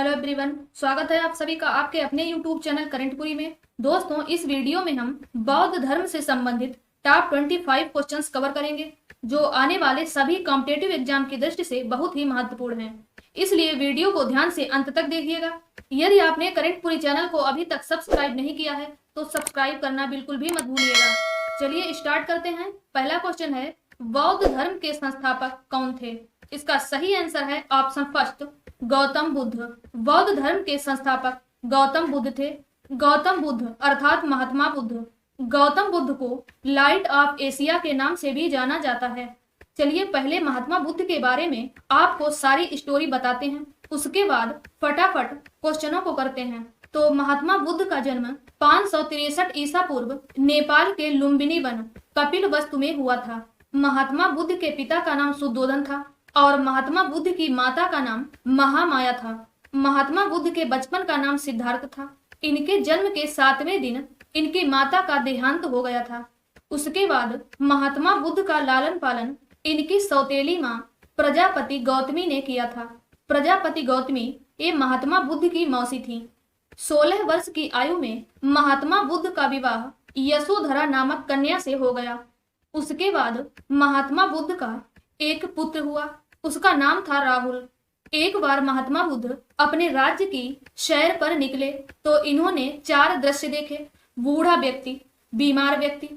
Hello everyone, स्वागत है आप सभी का आपके अपने यूट्यूब चैनल करंटपुरी में। दोस्तों, इस वीडियो में हम बौद्ध धर्म से संबंधित टॉप 25 क्वेश्चंस कवर करेंगे जो आने वाले सभी कॉम्पिटिटिव एग्जाम की दृष्टि से बहुत ही महत्वपूर्ण हैं। इसलिए वीडियो को ध्यान से अंत तक देखिएगा। यदि आपने करंटपुरी चैनल को अभी तक सब्सक्राइब नहीं किया है तो सब्सक्राइब करना बिल्कुल भी मत भूलिएगा। चलिए स्टार्ट करते हैं। पहला क्वेश्चन है, बौद्ध धर्म के संस्थापक कौन थे? इसका सही आंसर है ऑप्शन फर्स्ट, गौतम बुद्ध। बौद्ध धर्म के संस्थापक गौतम बुद्ध थे। गौतम बुद्ध अर्थात महात्मा बुद्ध। गौतम बुद्ध को लाइट ऑफ एशिया के नाम से भी जाना जाता है। चलिए पहले महात्मा बुद्ध के बारे में आपको सारी स्टोरी बताते हैं, उसके बाद फटाफट क्वेश्चनों को करते हैं। तो महात्मा बुद्ध का जन्म 563 ईसा पूर्व नेपाल के लुम्बिनी वन कपिलवस्तु में हुआ था। महात्मा बुद्ध के पिता का नाम सुद्धोधन था और महात्मा बुद्ध की माता का नाम महामाया था। महात्मा बुद्ध के बचपन का नाम सिद्धार्थ था। इनके जन्म के 7वें दिन इनकी माता का देहांत हो गया था। उसके बाद महात्मा बुद्ध का लालन पालन इनकी सौतेली माँ प्रजापति गौतमी ने किया था। प्रजापति गौतमी ये महात्मा बुद्ध की मौसी थी। 16 वर्ष की आयु में महात्मा बुद्ध का विवाह यशोधरा नामक कन्या से हो गया। उसके बाद महात्मा बुद्ध का एक पुत्र हुआ, उसका नाम था राहुल। एक बार महात्मा बुद्ध अपने राज्य की सैर पर निकले तो इन्होंने 4 दृश्य देखे: बूढ़ा व्यक्ति, बीमार व्यक्ति,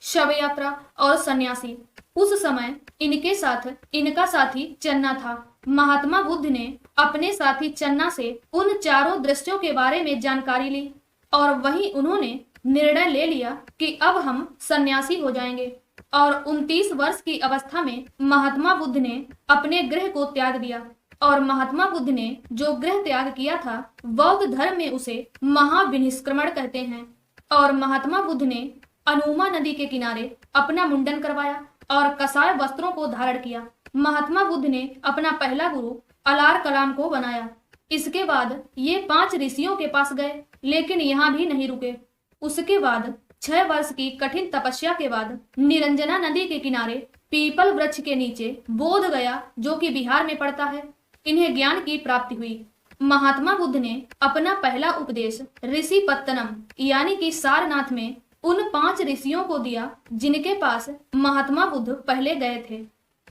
शव यात्रा और सन्यासी। उस समय इनके साथ इनका साथी चन्ना था। महात्मा बुद्ध ने अपने साथी चन्ना से उन 4 दृश्यों के बारे में जानकारी ली और वहीं उन्होंने निर्णय ले लिया कि अब हम सन्यासी हो जाएंगे। और 29 वर्ष की अवस्था में महात्मा बुद्ध ने अपने गृह को त्याग दिया। और महात्मा बुद्ध ने जो गृह त्याग किया था बौद्ध धर्म में उसे महाविनिष्क्रमण कहते हैं। और महात्मा बुद्ध ने अनुमा नदी के किनारे अपना मुंडन करवाया और कसाय वस्त्रों को धारण किया। महात्मा बुद्ध ने अपना पहला गुरु अलार कलाम को बनाया। इसके बाद ये 5 ऋषियों के पास गए, लेकिन यहाँ भी नहीं रुके। उसके बाद 6 वर्ष की कठिन तपस्या के बाद निरंजना नदी के किनारे पीपल वृक्ष के नीचे बोध गया, जो कि बिहार में पड़ता है, इन्हें ज्ञान की प्राप्ति हुई। महात्मा बुद्ध ने अपना पहला उपदेश ऋषि पत्तनम यानी कि सारनाथ में उन 5 ऋषियों को दिया जिनके पास महात्मा बुद्ध पहले गए थे।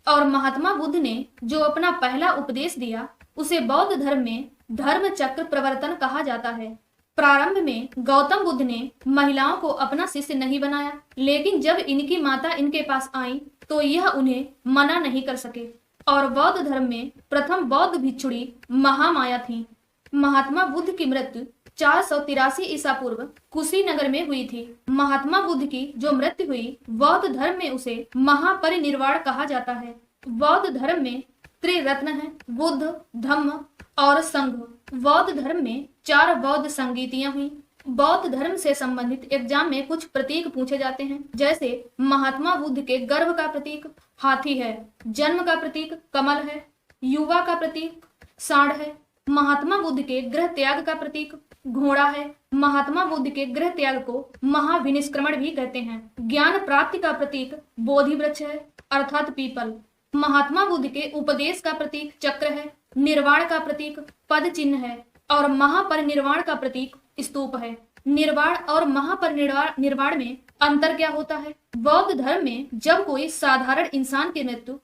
और महात्मा बुद्ध ने जो अपना पहला उपदेश दिया उसे बौद्ध धर्म में धर्म चक्र प्रवर्तन कहा जाता है। प्रारंभ में गौतम बुद्ध ने महिलाओं को अपना शिष्य नहीं बनाया, लेकिन जब इनकी माता इनके पास आई तो यह उन्हें मना नहीं कर सके। और बौद्ध धर्म में प्रथम बौद्ध भिक्षुणी महामाया थी। महात्मा बुद्ध की मृत्यु 483 ईसा पूर्व कुशीनगर में हुई थी। महात्मा बुद्ध की जो मृत्यु हुई बौद्ध धर्म में उसे महापरिनिर्वाण कहा जाता है। बौद्ध धर्म में त्रिरत्न है, बुद्ध, धम्म और संघ। बौद्ध धर्म में 4 बौद्ध संगीतियां हुई। बौद्ध धर्म से संबंधित एग्जाम में कुछ प्रतीक पूछे जाते हैं, जैसे महात्मा बुद्ध के गर्भ का प्रतीक हाथी है, जन्म का प्रतीक कमल है, युवा का प्रतीक सांड है, महात्मा बुद्ध के गृह त्याग का प्रतीक घोड़ा है। महात्मा बुद्ध के गृह त्याग को महाविनिष्क्रमण भी कहते हैं। ज्ञान प्राप्ति का प्रतीक बोधि वृक्ष है अर्थात पीपल। महात्मा बुद्ध के उपदेश का प्रतीक चक्र है। निर्वाण का प्रतीक पद चिन्ह है और महापरिनिर्वाण का प्रतीक स्तूप है। निर्वाण और महापरिनिर्वाण में अंतर क्या होता है? बौद्ध धर्म में जब कोई साधारण इंसान की मृत्यु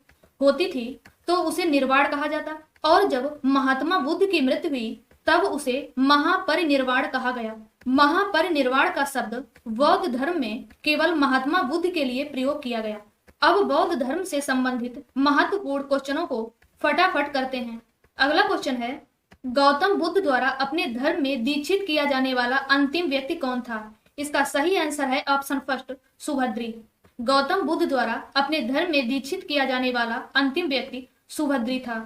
होती थी तो उसे निर्वाण कहा जाता, और जब महात्मा बुद्ध की मृत्यु हुई तब उसे महापरिनिर्वाण कहा गया। महापरिनिर्वाण का शब्द बौद्ध धर्म में केवल महात्मा बुद्ध के लिए प्रयोग किया गया। अब बौद्ध धर्म से संबंधित महत्वपूर्ण क्वेश्चनों को फटाफट करते हैं। अगला क्वेश्चन है, गौतम बुद्ध द्वारा अपने धर्म में दीक्षित किया जाने वाला अंतिम व्यक्ति कौन था? इसका सही आंसर है ऑप्शन फर्स्ट, सुभद्री। गौतम बुद्ध द्वारा अपने धर्म में दीक्षित किया जाने वाला अंतिम व्यक्ति सुभद्री था।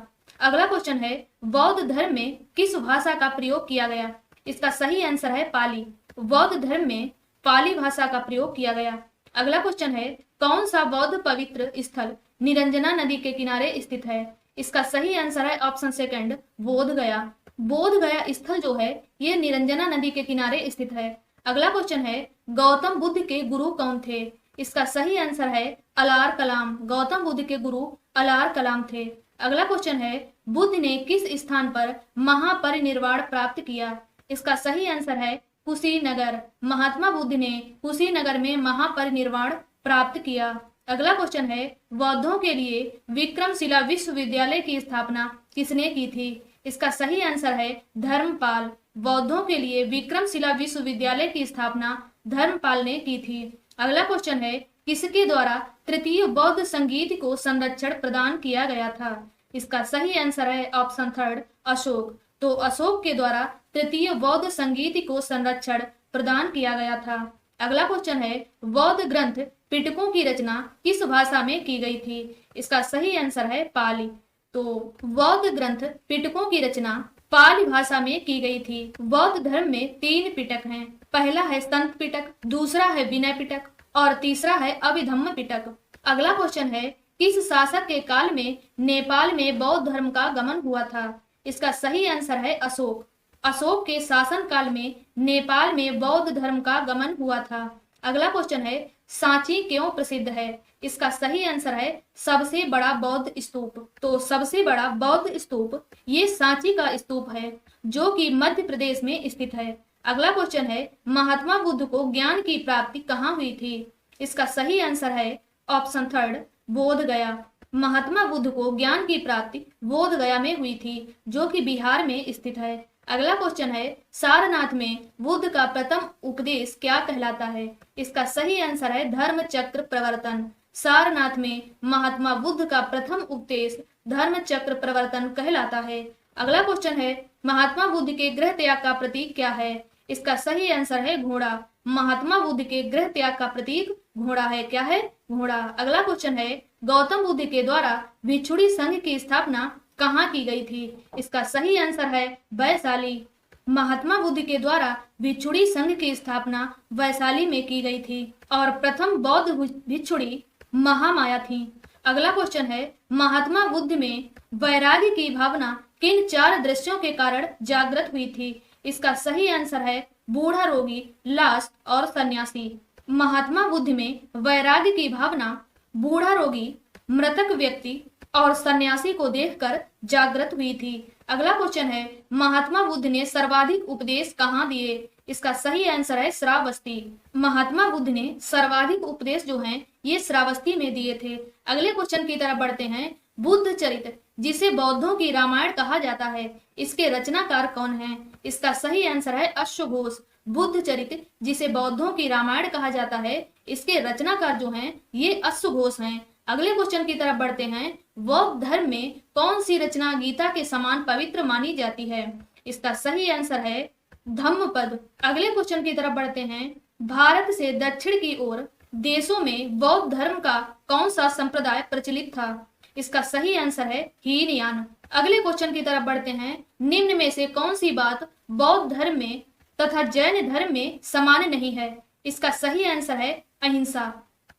अगला क्वेश्चन है, बौद्ध धर्म में किस भाषा का प्रयोग किया गया? इसका सही आंसर है पाली। बौद्ध धर्म में पाली भाषा का प्रयोग किया गया। अगला क्वेश्चन है, कौन सा बौद्ध पवित्र स्थल निरंजना नदी के किनारे स्थित है? इसका सही आंसर है ऑप्शन सेकंड, बोध गया। बोध गया स्थल जो है ये निरंजना नदी के किनारे स्थित है। अगला क्वेश्चन है, गौतम बुद्ध के गुरु कौन थे? इसका सही आंसर है अलार कलाम। गौतम बुद्ध के गुरु अलार कलाम थे। अगला क्वेश्चन है, बुद्ध ने किस स्थान पर महापरिनिर्वाण प्राप्त किया? इसका सही आंसर है कुशीनगर। महात्मा बुद्ध ने कुशीनगर में महापरिनिर्वाण प्राप्त किया। अगला क्वेश्चन है, बौद्धों के लिए विक्रमशिला विश्वविद्यालय की स्थापना किसने की थी? इसका सही आंसर है धर्मपाल। बौद्धों के लिए विक्रमशिला विश्वविद्यालय की स्थापना धर्मपाल ने की थी। अगला क्वेश्चन है, किसके द्वारा तृतीय बौद्ध संगीत को संरक्षण प्रदान किया गया था? इसका सही आंसर है ऑप्शन थर्ड अशोक। तो अशोक के द्वारा तृतीय बौद्ध संगीत को संरक्षण प्रदान किया गया था। अगला क्वेश्चन है, बौद्ध ग्रंथ पिटकों की रचना किस भाषा में की गई थी? इसका सही आंसर है पाली। तो बौद्ध ग्रंथ पिटकों की रचना पाली भाषा में की गई थी। बौद्ध धर्म में 3 पिटक हैं। पहला है संत पिटक, दूसरा है विनय पिटक और तीसरा है अभिधम्म पिटक। अगला क्वेश्चन है, किस शासक के काल में नेपाल में बौद्ध धर्म का गमन हुआ था? इसका सही आंसर है अशोक। अशोक के शासन काल में नेपाल में बौद्ध धर्म का गमन हुआ था। अगला क्वेश्चन है, सांची क्यों प्रसिद्ध है? इसका सही आंसर है सबसे बड़ा बौद्ध स्तूप। तो सबसे बड़ा बौद्ध स्तूप ये सांची का स्तूप है जो कि मध्य प्रदेश में स्थित है। अगला क्वेश्चन है, महात्मा बुद्ध को ज्ञान की प्राप्ति कहाँ हुई थी? इसका सही आंसर है ऑप्शन थर्ड बोध गया। महात्मा बुद्ध को ज्ञान की प्राप्ति बोध गया में हुई थी जो कि बिहार में स्थित है। अगला क्वेश्चन है, सारनाथ में बुद्ध का प्रथम उपदेश क्या कहलाता है? इसका सही आंसर है धर्म चक्र प्रवर्तन। सारनाथ में महात्मा बुद्ध का प्रथम उपदेश धर्म चक्र प्रवर्तन कहलाता है। अगला क्वेश्चन है, महात्मा बुद्ध के गृह त्याग का प्रतीक क्या है? इसका सही आंसर है घोड़ा। महात्मा बुद्ध के गृह त्याग का प्रतीक घोड़ा है। क्या है? घोड़ा। अगला क्वेश्चन है, गौतम बुद्ध के द्वारा भिक्षुणी संघ की स्थापना कहाँ की गई थी? इसका सही आंसर है वैशाली। महात्मा बुद्ध के द्वारा भिक्षुणी संघ की स्थापना वैशाली में की गई थी और प्रथम बौद्ध भिक्षुणी महामाया थी। अगला क्वेश्चन है, महात्मा बुद्ध में वैराग्य की भावना किन 4 दृश्यों के कारण जागृत हुई थी? इसका सही आंसर है बूढ़ा रोगी, लास्ट और सन्यासी। महात्मा बुद्ध में वैराग्य की भावना बूढ़ा रोगी, मृतक व्यक्ति और सन्यासी को देखकर जागृत हुई थी। अगला क्वेश्चन है, महात्मा बुद्ध ने सर्वाधिक उपदेश कहाँ दिए? इसका सही आंसर है श्रावस्ती। महात्मा बुद्ध ने सर्वाधिक उपदेश जो हैं ये श्रावस्ती में दिए थे। अगले क्वेश्चन की तरफ बढ़ते हैं, बुद्ध चरित्र जिसे बौद्धों की रामायण कहा जाता है इसके रचनाकार कौन है? इसका सही आंसर है अश्वघोष। बुद्ध चरित्र जिसे बौद्धों की रामायण कहा जाता है इसके रचनाकार जो हैं ये अश्वघोष हैं। अगले क्वेश्चन की तरफ बढ़ते हैं, बौद्ध धर्म में कौन सी रचना गीता के समान पवित्र मानी जाती है? इसका सही आंसर है धम्मपद। अगले क्वेश्चन की तरफ बढ़ते हैं, भारत से दक्षिण की ओर देशों में बौद्ध धर्म का कौन सा संप्रदाय प्रचलित था? इसका सही आंसर है हीनयान। अगले क्वेश्चन की तरफ बढ़ते हैं, निम्न में से कौन सी बात बौद्ध धर्म में तथा जैन धर्म में समान नहीं है? इसका सही आंसर है अहिंसा।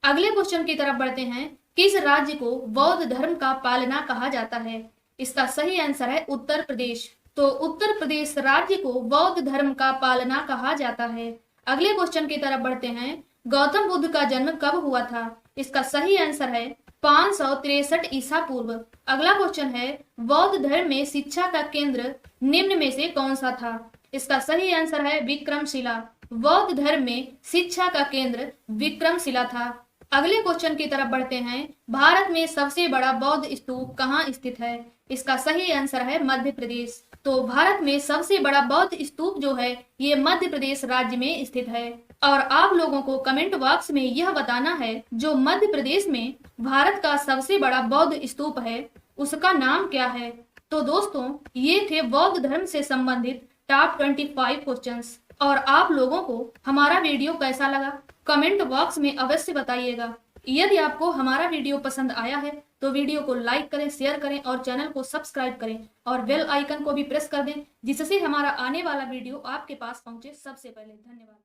अगले क्वेश्चन की तरफ बढ़ते हैं, किस राज्य को बौद्ध धर्म का पालना कहा जाता है? इसका सही आंसर है उत्तर प्रदेश। तो उत्तर प्रदेश राज्य को बौद्ध धर्म का पालना कहा जाता है। अगले क्वेश्चन की तरफ बढ़ते हैं, गौतम बुद्ध का जन्म कब हुआ था? इसका सही आंसर है 563 ईसा पूर्व। अगला क्वेश्चन है, बौद्ध धर्म में शिक्षा का केंद्र निम्न में से कौन सा था? इसका सही आंसर है विक्रमशिला। बौद्ध धर्म में शिक्षा का केंद्र विक्रमशिला था। अगले क्वेश्चन की तरफ बढ़ते हैं, भारत में सबसे बड़ा बौद्ध स्तूप कहाँ स्थित है? इसका सही आंसर है मध्य प्रदेश। तो भारत में सबसे बड़ा बौद्ध स्तूप जो है ये मध्य प्रदेश राज्य में स्थित है। और आप लोगों को कमेंट बॉक्स में यह बताना है जो मध्य प्रदेश में भारत का सबसे बड़ा बौद्ध स्तूप है उसका नाम क्या है। तो दोस्तों ये थे बौद्ध धर्म से संबंधित टॉप 25 क्वेश्चंस। और आप लोगों को हमारा वीडियो कैसा लगा कमेंट बॉक्स में अवश्य बताइएगा। यदि आपको हमारा वीडियो पसंद आया है तो वीडियो को लाइक करें, शेयर करें और चैनल को सब्सक्राइब करें और बेल आइकन को भी प्रेस कर दें जिससे हमारा आने वाला वीडियो आपके पास पहुंचे सबसे पहले। धन्यवाद।